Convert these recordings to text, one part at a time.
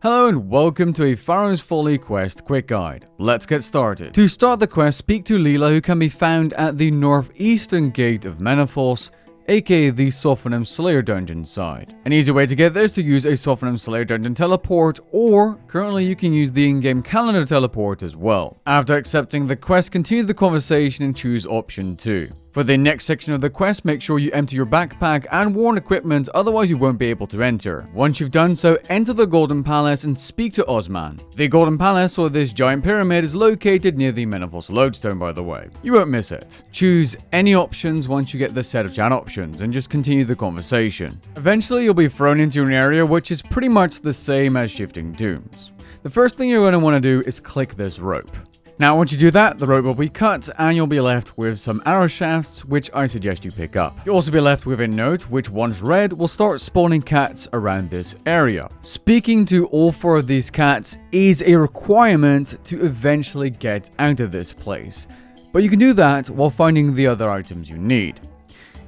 Hello and welcome to a Pharaoh's Folly quest quick guide. Let's get started. To start the quest, speak to Leela, who can be found at the northeastern gate of Menaphos, aka the Sophonim Slayer dungeon side. An easy way to get there is to use a Sophonim Slayer dungeon teleport, or currently you can use the in-game calendar teleport as well. After accepting the quest, continue the conversation and choose option 2. For the next section of the quest, make sure you empty your backpack and worn equipment, otherwise you won't be able to enter. Once you've done so, enter the Golden Palace and speak to Osman. The Golden Palace, or this giant pyramid, is located near the Menaphos lodestone, by the way. You won't miss it. Choose any options once you get the set of chat options and just continue the conversation. Eventually you'll be thrown into an area which is pretty much the same as Shifting Tombs. The first thing you're going to want to do is click this rope. Now, once you do that, the rope will be cut and you'll be left with some arrow shafts, which I suggest you pick up. You'll also be left with a note, which once read, will start spawning cats around this area. Speaking to all 4 of these cats is a requirement to eventually get out of this place. But you can do that while finding the other items you need.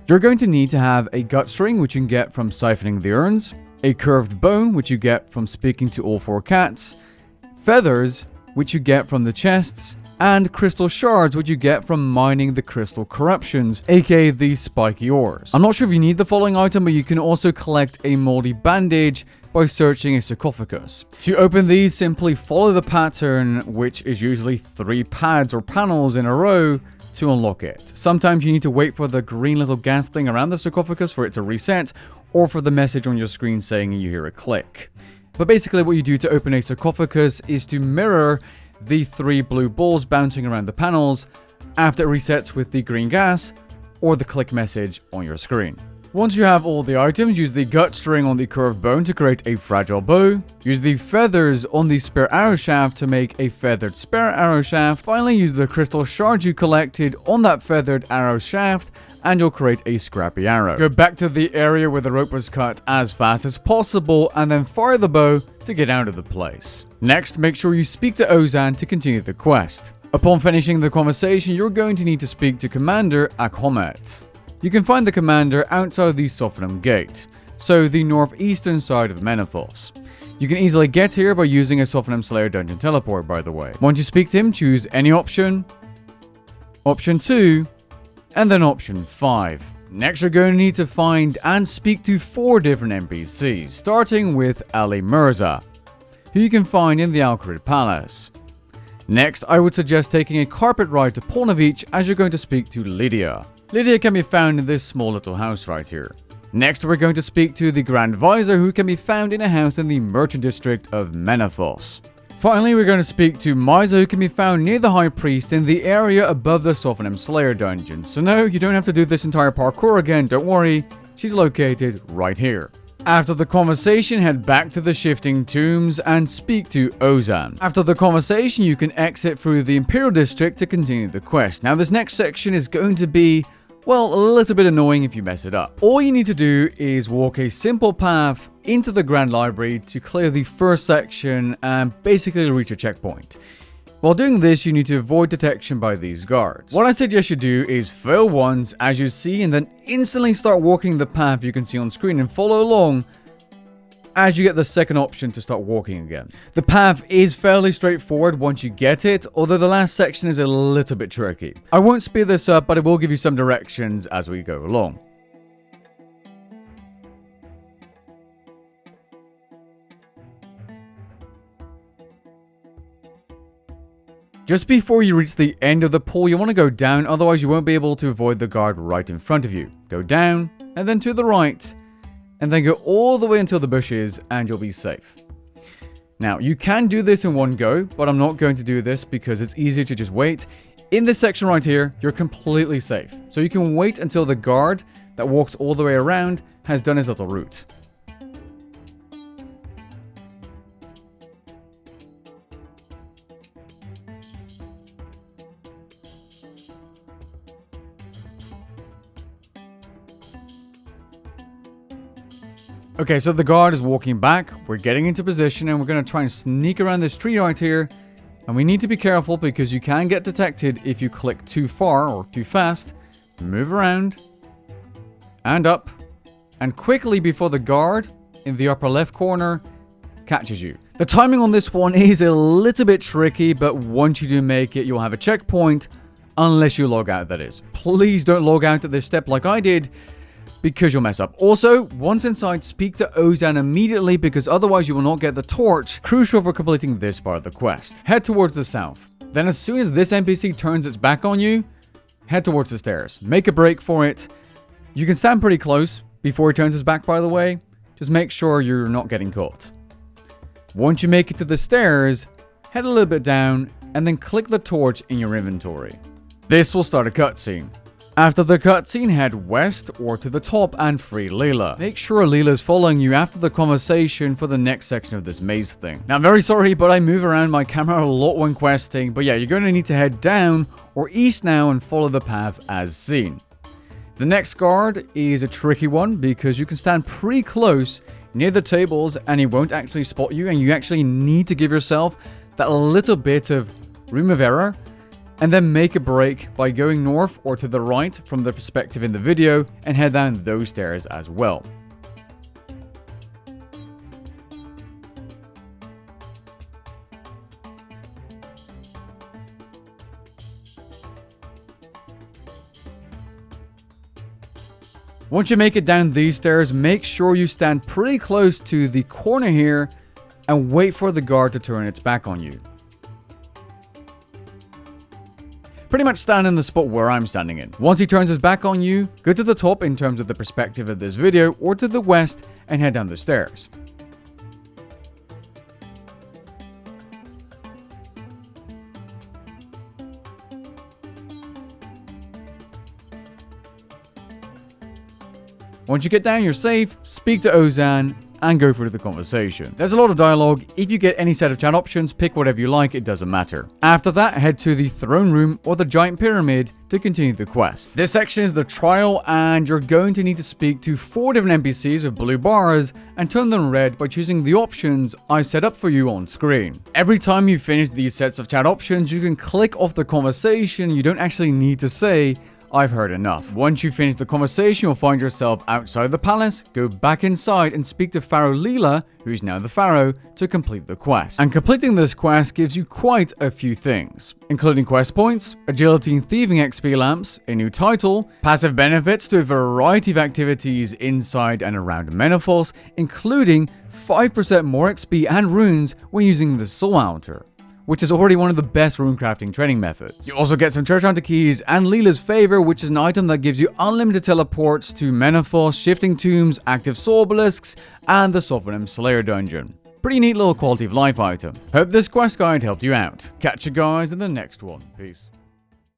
You're going to need to have a gut string, which you can get from siphoning the urns, a curved bone, which you get from speaking to all 4 cats, feathers, which you get from the chests, and crystal shards, which you get from mining the crystal corruptions, aka the spiky ores. I'm not sure if you need the following item, but you can also collect a moldy bandage by searching a sarcophagus. To open these, simply follow the pattern, which is usually 3 pads or panels in a row, to unlock it. Sometimes you need to wait for the green little gas thing around the sarcophagus for it to reset, or for the message on your screen saying you hear a click. But basically what you do to open a sarcophagus is to mirror the 3 blue balls bouncing around the panels after it resets with the green gas or the click message on your screen. Once you have all the items, use the gut string on the curved bone to create a fragile bow. Use the feathers on the spare arrow shaft to make a feathered spare arrow shaft. Finally, use the crystal shards you collected on that feathered arrow shaft and you'll create a scrappy arrow. Go back to the area where the rope was cut as fast as possible and then fire the bow to get out of the place. Next, make sure you speak to Ozan to continue the quest. Upon finishing the conversation, you're going to need to speak to Commander Akhomet. You can find the commander outside the Sophonim Gate, so the northeastern side of Menaphos. You can easily get here by using a Sophonim Slayer dungeon teleport, by the way. Once you speak to him, choose any option, option 2, and then option 5. Next, you're going to need to find and speak to 4 different NPCs, starting with Ali Mirza, who you can find in the Al-Kharid Palace. Next, I would suggest taking a carpet ride to Polnavich as you're going to speak to Lydia. Lydia can be found in this small little house right here. Next, we're going to speak to the Grand Visor, who can be found in a house in the Merchant District of Menaphos. Finally, we're going to speak to Misa, who can be found near the High Priest in the area above the Sophonim Slayer dungeon. So no, you don't have to do this entire parkour again, don't worry, she's located right here. After the conversation, head back to the Shifting Tombs and speak to Ozan. After the conversation, you can exit through the Imperial District to continue the quest. Now, this next section is going to be, well, a little bit annoying if you mess it up. All you need to do is walk a simple path into the Grand Library to clear the first section and basically reach a checkpoint. While doing this, you need to avoid detection by these guards. What I suggest you do is fail once, as you see, and then instantly start walking the path you can see on screen and follow along as you get the second option to start walking again. The path is fairly straightforward once you get it, although the last section is a little bit tricky. I won't speed this up, but I will give you some directions as we go along. Just before you reach the end of the pool, you want to go down, otherwise you won't be able to avoid the guard right in front of you. Go down, and then to the right, and then go all the way until the bushes, and you'll be safe. Now, you can do this in one go, but I'm not going to do this because it's easier to just wait. In this section right here, you're completely safe. So you can wait until the guard that walks all the way around has done his little route. Okay, so the guard is walking back, we're getting into position, and we're going to try and sneak around this tree right here. And we need to be careful because you can get detected if you click too far or too fast. Move around, and up, and quickly before the guard in the upper left corner catches you. The timing on this one is a little bit tricky, but once you do make it, you'll have a checkpoint, unless you log out, that is. Please don't log out at this step like I did, because you'll mess up. Also, once inside, speak to Ozan immediately, because otherwise you will not get the torch, crucial for completing this part of the quest. Head towards the south. Then as soon as this NPC turns its back on you, head towards the stairs. Make a break for it. You can stand pretty close before he turns his back, by the way. Just make sure you're not getting caught. Once you make it to the stairs, head a little bit down, and then click the torch in your inventory. This will start a cutscene. After the cutscene, head west or to the top and free Leela. Make sure Leela's following you after the conversation for the next section of this maze thing. Now, I'm very sorry, but I move around my camera a lot when questing, but yeah, you're going to need to head down or east now and follow the path as seen. The next guard is a tricky one because you can stand pretty close near the tables and he won't actually spot you, and you actually need to give yourself that little bit of room of error and then make a break by going north or to the right from the perspective in the video and head down those stairs as well. Once you make it down these stairs, make sure you stand pretty close to the corner here and wait for the guard to turn its back on you. Pretty much stand in the spot where I'm standing in. Once he turns his back on you, go to the top in terms of the perspective of this video or to the west and head down the stairs. Once you get down, you're safe, speak to Ozan, and go through the conversation. There's a lot of dialogue. If you get any set of chat options, pick whatever you like, it doesn't matter. After that, head to the throne room or the giant pyramid to continue the quest. This section is the trial, and you're going to need to speak to 4 different NPCs with blue bars and turn them red by choosing the options I set up for you on screen. Every time you finish these sets of chat options, you can click off the conversation. You don't actually need to say, "I've heard enough." Once you finish the conversation, you'll find yourself outside the palace, go back inside and speak to Pharaoh Leela, who's now the Pharaoh, to complete the quest. And completing this quest gives you quite a few things, including quest points, agility and thieving XP lamps, a new title, passive benefits to a variety of activities inside and around menaphos, including 5% more XP and runes when using the Soul Altar, which is already one of the best runecrafting training methods. You also get some Church Hunter keys and Leela's Favor, which is an item that gives you unlimited teleports to Menaphos, Shifting Tombs, Active Soul Obelisks, and the Sophonim Slayer dungeon. Pretty neat little quality of life item. Hope this quest guide helped you out. Catch you guys in the next one. Peace.